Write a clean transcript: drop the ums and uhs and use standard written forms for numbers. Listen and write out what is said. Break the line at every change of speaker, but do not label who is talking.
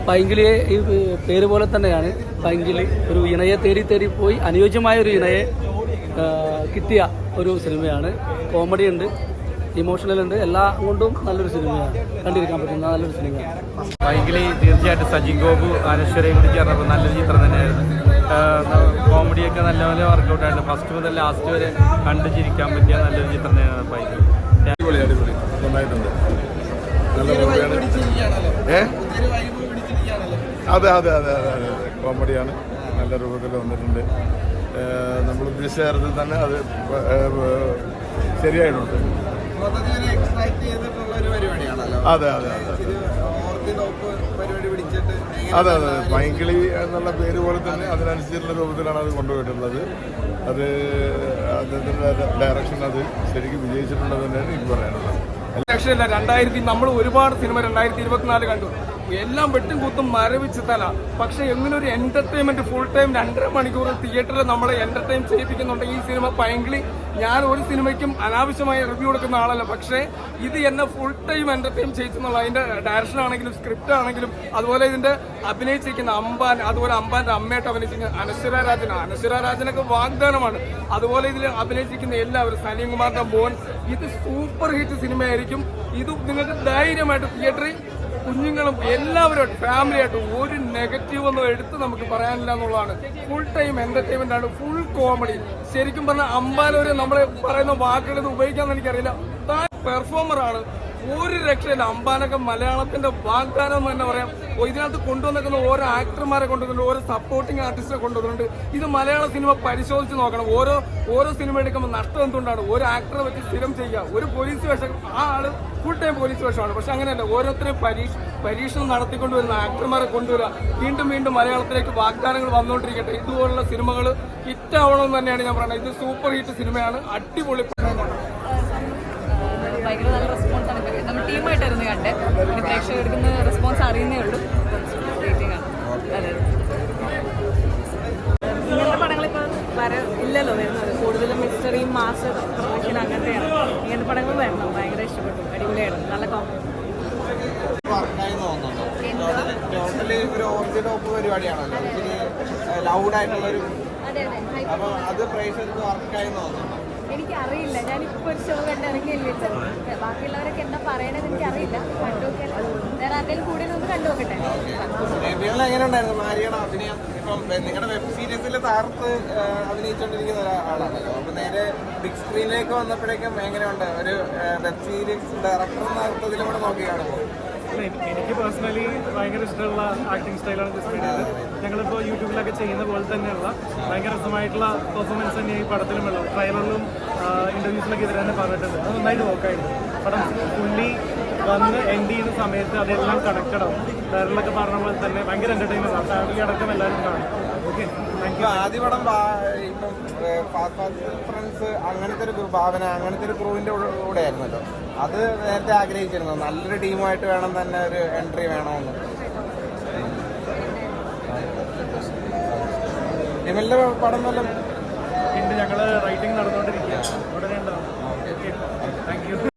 പൈങ്കിളിയെ ഈ പേര് പോലെ തന്നെയാണ്. പൈങ്കിളി ഒരു ഇണയെ തേടി പോയി അനുയോജ്യമായ ഒരു ഇണയെ കിട്ടിയ ഒരു സിനിമയാണ്. കോമഡി ഉണ്ട്, ഇമോഷണൽ ഉണ്ട്, എല്ലാം കൊണ്ടും നല്ലൊരു സിനിമയാണ്, കണ്ടിരിക്കാൻ പറ്റുന്ന നല്ലൊരു സിനിമയാണ്.
പൈങ്കിളി തീർച്ചയായിട്ടും സജിൻ ഗോപു അനശ്വരയും കൂടി ചേർന്നപ്പോൾ നല്ലൊരു ചിത്രം തന്നെയായിരുന്നു. കോമഡിയൊക്കെ നല്ല വർക്കൗട്ടായിരുന്നു. ഫസ്റ്റ് മുതൽ ലാസ്റ്റ് വരെ കണ്ടു ചിരിക്കാൻ പറ്റിയ നല്ലൊരു ചിത്രം തന്നെയാണ് പൈങ്കിളി.
അടിപൊളി നന്നായിട്ടുണ്ട്. അതെ അതെ അതെ അതെ അതെ കോമഡിയാണ്, നല്ല രൂപത്തിൽ വന്നിട്ടുണ്ട്. നമ്മൾ ഉദ്ദേശിച്ച തരത്തിൽ തന്നെ അത് ശരിയായിട്ടുണ്ട്. അതെ അതെ അതെ അതെ അതെ പൈങ്കിളി എന്നുള്ള പേര് പോലെ തന്നെ അതിനനുസരിച്ചുള്ള രൂപത്തിലാണ് അത് കൊണ്ടുപോയിട്ടുള്ളത്. അത് അദ്ദേഹത്തിൻ്റെ ഡയറക്ഷൻ അത് ശരിക്കും വിജയിച്ചിട്ടുള്ളത് തന്നെയാണ് എനിക്ക് പറയാനുള്ളത്.
രക്ഷയില്ല. നമ്മൾ ഒരുപാട് സിനിമ 2024 കണ്ടു. എല്ലാം വെട്ടും കുത്തും മരവിച്ച് തല. പക്ഷെ എങ്ങനെ ഒരു എന്റർടൈൻമെന്റ് ഫുൾ ടൈം 2.5 മണിക്കൂർ തിയേറ്ററിൽ നമ്മളെ എന്റർടൈൻ ചെയ്യിപ്പിക്കുന്നുണ്ട് ഈ സിനിമ പൈങ്കിളി. ഞാൻ ഒരു സിനിമയ്ക്കും അനാവശ്യമായ റിവ്യൂ കൊടുക്കുന്ന ആളല്ല, പക്ഷേ ഇത് എന്നെ ഫുൾ ടൈം എന്റർടൈൻ ചെയ്യിച്ചെന്നുള്ള അതിന്റെ ഡയറക്ഷൻ ആണെങ്കിലും സ്ക്രിപ്റ്റ് ആണെങ്കിലും അതുപോലെ ഇതിന്റെ അഭിനയിച്ചിരിക്കുന്ന അമ്പാൻ, അതുപോലെ അമ്പാന്റെ അമ്മയായിട്ട് അഭിനയിച്ചിരിക്കുന്ന അനശ്വര രാജനൊക്കെ വാഗ്ദാനമാണ്. അതുപോലെ ഇതിൽ അഭിനയിച്ചിരിക്കുന്ന എല്ലാവരും, സലീം കുമാറിന്റെ മോൻ, ഇത് സൂപ്പർ ഹിറ്റ് സിനിമയായിരിക്കും. ഇത് നിങ്ങൾക്ക് ധൈര്യമായിട്ട് തിയേറ്ററിൽ കുഞ്ഞുങ്ങളും എല്ലാവരുമായിട്ട് ഫാമിലിയായിട്ട് ഒരു നെഗറ്റീവ് ഒന്നും എടുത്ത് നമുക്ക് പറയാനില്ല എന്നുള്ളതാണ്. ഫുൾ ടൈം എന്റർടൈൻമെന്റ് ആണ്, ഫുൾ കോമഡി. ശരിക്കും പറഞ്ഞാൽ അമ്പാനവര് നമ്മൾ പറയുന്ന വാക്കുകൾ ഉപയോഗിക്കാന്ന് എനിക്കറിയില്ല. പെർഫോമറാണ്, ഒരു രക്ഷയില്ല. അമ്പാനൊക്കെ മലയാളത്തിന്റെ വാഗ്ദാനം എന്ന് തന്നെ പറയാം. ഇതിനകത്ത് കൊണ്ടുവന്നിരിക്കുന്ന ഓരോ ആക്ടർമാരെ കൊണ്ടുവന്നിട്ടുണ്ട്, ഓരോ സപ്പോർട്ടിംഗ് ആർട്ടിസ്റ്റിനെ കൊണ്ടുവന്നിട്ടുണ്ട്. ഇത് മലയാള സിനിമ പരിശോധിച്ച് നോക്കണം. ഓരോ സിനിമ എടുക്കുമ്പോൾ നഷ്ടം എന്തുകൊണ്ടാണ്? ഒരു ആക്ടറെ വെച്ച് സ്ഥിരം ചെയ്യുക. ഒരു പോലീസ് വേഷം, ആ ആള് ഫുൾ ടൈം പോലീസ് വേഷമാണ്. പക്ഷെ അങ്ങനെയല്ല, ഓരോരുത്തരെയും പരീക്ഷണം നടത്തിക്കൊണ്ടുവരുന്ന ആക്ടർമാരെ കൊണ്ടുവരിക. വീണ്ടും മലയാളത്തിലേക്ക് വാഗ്ദാനങ്ങൾ വന്നുകൊണ്ടിരിക്കട്ടെ. ഇതുപോലുള്ള സിനിമകൾ ഹിറ്റാവണമെന്ന് തന്നെയാണ് ഞാൻ പറയുന്നത്. ഇത് സൂപ്പർ ഹിറ്റ് സിനിമയാണ്, അടിപൊളി.
ഭയങ്കര നല്ല റെസ്പോൺസാണ്. നമ്മൾ ടീമായിട്ടായിരുന്നു കണ്ടേ. പിന്നെ പ്രേക്ഷകർ എടുക്കുന്ന റെസ്പോൺസ് അറിയുന്നേ ഉള്ളൂ. അതെ, ഇങ്ങനത്തെ പടങ്ങൾ ഇപ്പോൾ ഇല്ലല്ലോ വരുന്നത്. കൂടുതലും മിസ്റ്ററിയും മാസ് പ്രൊഡക്ഷൻ അങ്ങനത്തെയാണ്. ഇങ്ങനത്തെ പടങ്ങൾ വരണം. ഭയങ്കര ഇഷ്ടപ്പെട്ടു, അടിപൊളിയായിരുന്നു, നല്ല
പരിപാടിയാണല്ലോ, ലൗഡായിട്ടുള്ളൊരു. അപ്പോൾ അത് പ്രേക്ഷകർക്ക് വർക്കായി തോന്നുന്നു.
എനിക്കറിയില്ല, ഞാനിപ്പോൾ ഒരു ഷോ കണ്ടിറങ്ങിയല്ലേ. ബാക്കിയുള്ളവരൊക്കെ എന്താ പറയണത് എനിക്കറിയില്ല. കണ്ടുനോക്കിയാൽ വേറെ ആരുടെയും കൂടെ ഒന്ന് കണ്ടു നോക്കട്ടെ.
എങ്ങനെ ഉണ്ടായിരുന്നു മാരിയുടെ അഭിനയം? ഇപ്പം നിങ്ങളുടെ വെബ് സീരീസിൽ താർത്ത് അഭിനയിച്ചുകൊണ്ടിരിക്കുന്ന ഒരാളാണല്ലോ. അപ്പൊ നേരെ ബിഗ് സ്ക്രീനിലേക്ക് വന്നപ്പോഴേക്കും എങ്ങനെയുണ്ട്? ഒരു വെബ് സീരീസ് ഡയറക്ടർ എന്ന അർത്ഥത്തിലൂടെ നോക്കി കാണുമ്പോൾ
എനിക്ക് പേഴ്സണലി ഭയങ്കര ഇഷ്ടമുള്ള ആക്ടിങ് സ്റ്റൈലാണ് ഡിസ്പ്ലേഡ്. ഞങ്ങളിപ്പോൾ യൂട്യൂബിലൊക്കെ ചെയ്യുന്ന പോലെ തന്നെയുള്ള ഭയങ്കര രസമായിട്ടുള്ള പെർഫോമൻസ് തന്നെ ഈ പടത്തിലുമുള്ള ട്രailerലും ഇൻ്റർവ്യൂസിലൊക്കെ ഇതിൽ തന്നെ പറഞ്ഞിട്ടുണ്ട്. അത് നന്നായിട്ട് വർക്കായിരുന്നു. പടം ഫുള്ളി വന്ന് എൻഡ് ചെയ്യുന്ന സമയത്ത് അതെല്ലാം കണക്റ്റഡ് ആവും. ട്രailerലൊക്കെ പറഞ്ഞ പോലെ തന്നെ ഭയങ്കര എൻ്റർടൈൻമെൻ്റ് ആണ്. ഫാമിലി അടക്കം എല്ലാവരും കാണും. Okay, thank you.
ആദ്യ പടം ഇപ്പം ഫ്രണ്ട്സ് അങ്ങനത്തെ ഒരു ഭാവന, അങ്ങനത്തെ ഒരു ക്രൂവിൻ്റെ കൂടെ ആയിരുന്നല്ലോ. അത് നേരത്തെ ആഗ്രഹിച്ചിരുന്നു, നല്ലൊരു ടീമായിട്ട് വേണം തന്നെ ഒരു എൻട്രി വേണമെന്ന്. നിങ്ങളുടെ പടം വല്ലതും
ഞങ്ങൾ റൈറ്റിംഗ് നടന്നുകൊണ്ടിരിക്കുകയാണ്, ഉടനെ ഉണ്ടാവും. Okay, thank you.